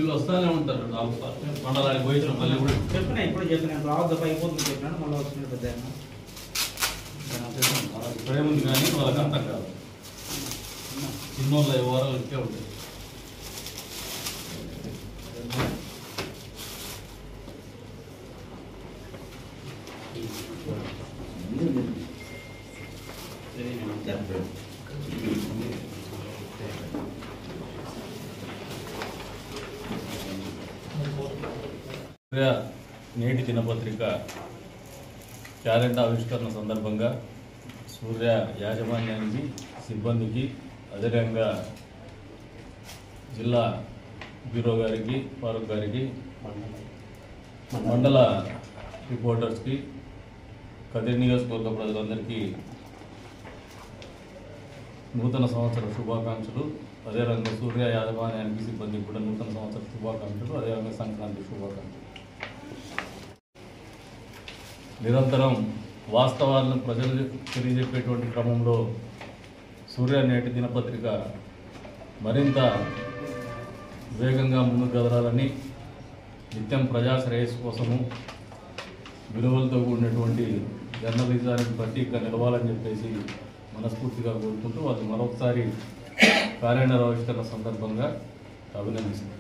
వీళ్ళు వస్తానే ఉంటారు మండలానికి పోయించిన మళ్ళీ కూడా చెప్పినా ఇప్పుడు చెప్పిన రావద్దు అయిపోతుంది చెప్పినాను మళ్ళీ వచ్చిన పెద్ద ఇక్కడేముంది కానీ వాళ్ళకి అంతం కాదు చిన్నోళ్ళ వారాలు ఇట్టే ఉంటాయి. నేటి దినపత్రిక క్యాలెండర్ ఆవిష్కరణ సందర్భంగా సూర్య యాజమాన్యానికి సిబ్బందికి అదేవిధంగా జిల్లా బ్యూరో గారికి ఫారూక్ గారికి మండల రిపోర్టర్స్కి కదిరి నియోజకవర్గ ప్రజలందరికీ నూతన సంవత్సర శుభాకాంక్షలు. అదేవిధంగా సూర్య యాజమాన్యానికి సిబ్బందికి కూడా నూతన సంవత్సర శుభాకాంక్షలు, అదేవిధంగా సంక్రాంతి శుభాకాంక్షలు. నిరంతరం వాస్తవాలను ప్రజలు తెలియజెప్పేటువంటి క్రమంలో సూర్య నేటి దినపత్రిక మరింత వేగంగా ముందుకు కదలాలని, నిత్యం ప్రజా శ్రేయస్సు కోసము విలువలతో కూడినటువంటి జర్నలిజానికి ప్రతీకగా నిలవాలని చెప్పేసి మనస్ఫూర్తిగా కోరుకుంటూ వాళ్ళు మరొకసారి క్యాలెండర్ ఆవిష్కరణ సందర్భంగా అభినందిస్తున్నారు.